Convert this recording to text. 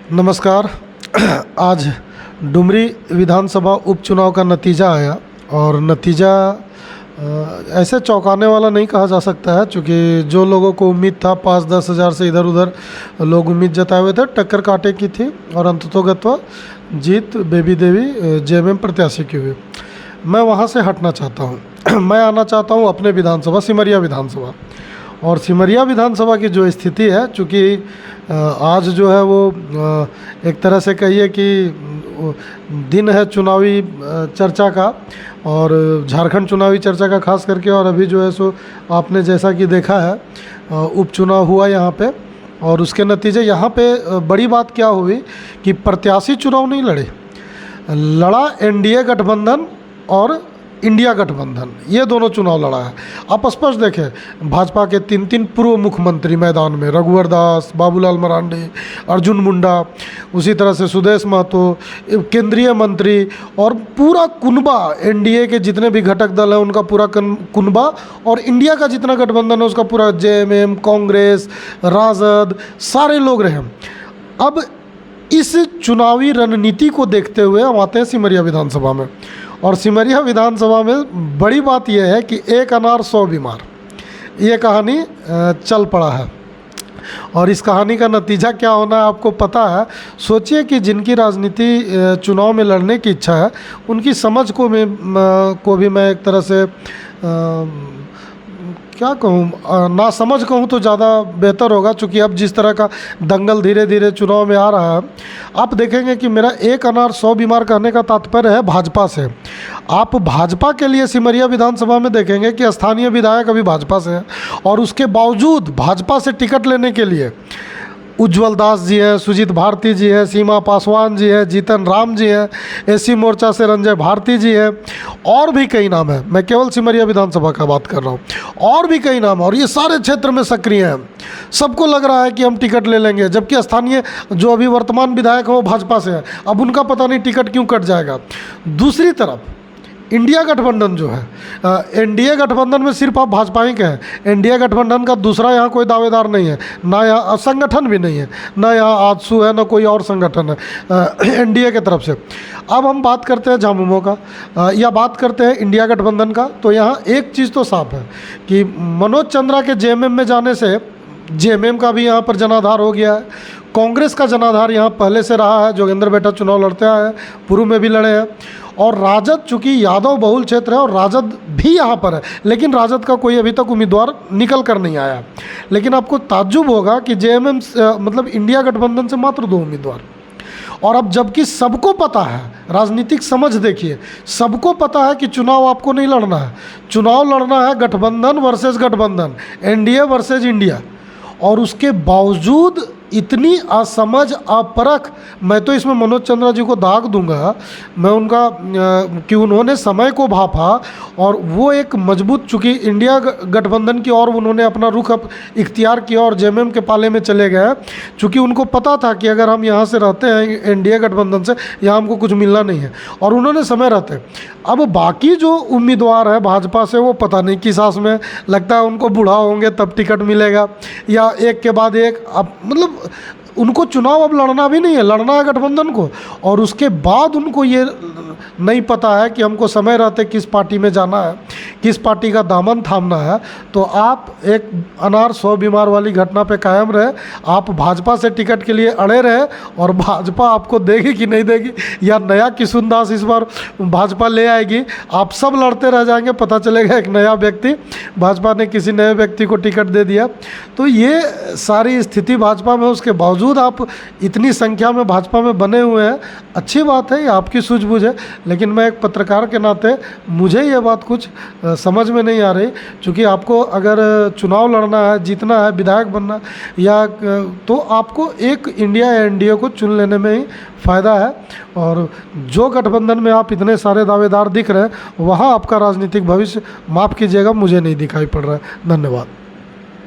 नमस्कार। आज डुमरी विधानसभा उपचुनाव का नतीजा आया और नतीजा ऐसे चौंकाने वाला नहीं कहा जा सकता है, क्योंकि जो लोगों को उम्मीद था 5-10 हज़ार से इधर उधर लोग उम्मीद जताए हुए थे, टक्कर काटे की थी और अंततोगत्वा जीत बेबी देवी जेएमएम प्रत्याशी की हुई। मैं वहाँ से हटना चाहता हूँ। मैं आना चाहता हूँ अपने विधानसभा सिमरिया विधानसभा। और सिमरिया विधानसभा की जो स्थिति है, चूँकि आज जो है वो एक तरह से कहिए कि दिन है चुनावी चर्चा का, और झारखंड चुनावी चर्चा का खास करके। और अभी जो है सो आपने जैसा कि देखा है उपचुनाव हुआ यहाँ पे, और उसके नतीजे यहाँ पे बड़ी बात क्या हुई कि प्रत्याशी चुनाव नहीं लड़े, लड़ा एनडीए गठबंधन और इंडिया गठबंधन, ये दोनों चुनाव लड़ा है। आप स्पष्ट देखें, भाजपा के 3 पूर्व मुख्यमंत्री मैदान में, रघुवर दास, बाबूलाल मरांडी, अर्जुन मुंडा, उसी तरह से सुदेश महतो, केंद्रीय मंत्री और पूरा कुनबा, एनडीए के जितने भी घटक दल हैं उनका पूरा कुनबा, और इंडिया का जितना गठबंधन है उसका पूरा जेएमएम, कांग्रेस, राजद, सारे लोग रहे। अब इस चुनावी रणनीति को देखते हुए हम आते हैं सिमरिया विधानसभा में। और सिमरिया विधानसभा में बड़ी बात यह है कि एक अनार 100 बीमार, ये कहानी चल पड़ा है। और इस कहानी का नतीजा क्या होना है आपको पता है। सोचिए कि जिनकी राजनीति चुनाव में लड़ने की इच्छा है, उनकी समझ को भी मैं एक तरह से क्या कहूँ, ना समझ कहूँ तो ज़्यादा बेहतर होगा, चूँकि अब जिस तरह का दंगल धीरे धीरे चुनाव में आ रहा है, आप देखेंगे कि मेरा एक अनार 100 बीमार कहने का तात्पर्य है भाजपा से। आप भाजपा के लिए सिमरिया विधानसभा में देखेंगे कि स्थानीय विधायक अभी भाजपा से हैं, और उसके बावजूद भाजपा से टिकट लेने के लिए उज्जवल दास जी हैं, सुजीत भारती जी हैं, सीमा पासवान जी हैं, जीतन राम जी हैं, एसी मोर्चा से रंजय भारती जी हैं, और भी कई नाम हैं। मैं केवल सिमरिया विधानसभा का बात कर रहा हूँ, और भी कई नाम, और ये सारे क्षेत्र में सक्रिय हैं। सबको लग रहा है कि हम टिकट ले लेंगे, जबकि स्थानीय जो अभी वर्तमान विधायक हैं वो भाजपा से हैं। अब उनका पता नहीं टिकट क्यों कट जाएगा। दूसरी तरफ इंडिया गठबंधन जो है, एनडीए गठबंधन में सिर्फ आप भाजपा ही के हैं। एनडीए गठबंधन का दूसरा यहाँ कोई दावेदार नहीं है, ना यहाँ संगठन भी नहीं है, ना यहाँ आजसू है, ना कोई और संगठन है एनडीए के तरफ से। अब हम बात करते हैं झामुमो का या बात करते हैं इंडिया गठबंधन का, तो यहाँ एक चीज़ तो साफ है कि मनोज चंद्रा के जेएमएम में जाने से जेएमएम का भी यहाँ पर जनाधार हो गया है। कांग्रेस का जनाधार यहाँ पहले से रहा है, जोगेंद्र बेटा चुनाव लड़ते आए हैं, पूर्व में भी लड़े हैं। और राजद, चूँकि यादव बहुल क्षेत्र है और राजद भी यहाँ पर है, लेकिन राजद का कोई अभी तक उम्मीदवार निकल कर नहीं आया। लेकिन आपको ताज्जुब होगा कि जेएमएम मतलब इंडिया गठबंधन से मात्र 2 उम्मीदवार। और अब जबकि सबको पता है, राजनीतिक समझ देखिए, सबको पता है कि चुनाव आपको नहीं लड़ना है, चुनाव लड़ना है गठबंधन वर्सेस गठबंधन, एनडीए वर्सेस इंडिया। और उसके बावजूद इतनी असमझ, अपरख, मैं तो इसमें मनोज चंद्रा जी को दाग दूंगा, मैं उनका कि उन्होंने समय को भापा और वो एक मजबूत, चूँकि इंडिया गठबंधन की और उन्होंने अपना रुख इख्तियार किया और जेएमएम के पाले में चले गए, चूँकि उनको पता था कि अगर हम यहाँ से रहते हैं एनडीए गठबंधन से, यहाँ हमको कुछ मिलना नहीं है, और उन्होंने समय रहते। अब बाकी जो उम्मीदवार है भाजपा से, वो पता नहीं किस आस में, लगता है उनको बूढ़ा होंगे तब टिकट मिलेगा, या एक के बाद एक। अब मतलब उनको चुनाव अब लड़ना भी नहीं है, लड़ना है गठबंधन को। और उसके बाद उनको ये नहीं पता है कि हमको समय रहते किस पार्टी में जाना है, किस पार्टी का दामन थामना है। तो आप एक अनार 100 बीमार वाली घटना पे कायम रहे, आप भाजपा से टिकट के लिए अड़े रहे, और भाजपा आपको देगी कि नहीं देगी, या नया किशुन दास इस बार भाजपा ले आएगी, आप सब लड़ते रह जाएंगे, पता चलेगा एक नया व्यक्ति, भाजपा ने किसी नए व्यक्ति को टिकट दे दिया। तो ये सारी स्थिति भाजपा में, उसके बावजूद आप इतनी संख्या में भाजपा में बने हुए हैं। अच्छी बात है, ये आपकी सूझबूझ है, लेकिन मैं एक पत्रकार के नाते मुझे ये बात कुछ समझ में नहीं आ रही। क्योंकि आपको अगर चुनाव लड़ना है, जीतना है, विधायक बनना, या तो आपको एक इंडिया या एनडीए को चुन लेने में ही फ़ायदा है। और जो गठबंधन में आप इतने सारे दावेदार दिख रहे हैं, वहाँ आपका राजनीतिक भविष्य, माफ़ कीजिएगा, मुझे नहीं दिखाई पड़ रहा है। धन्यवाद।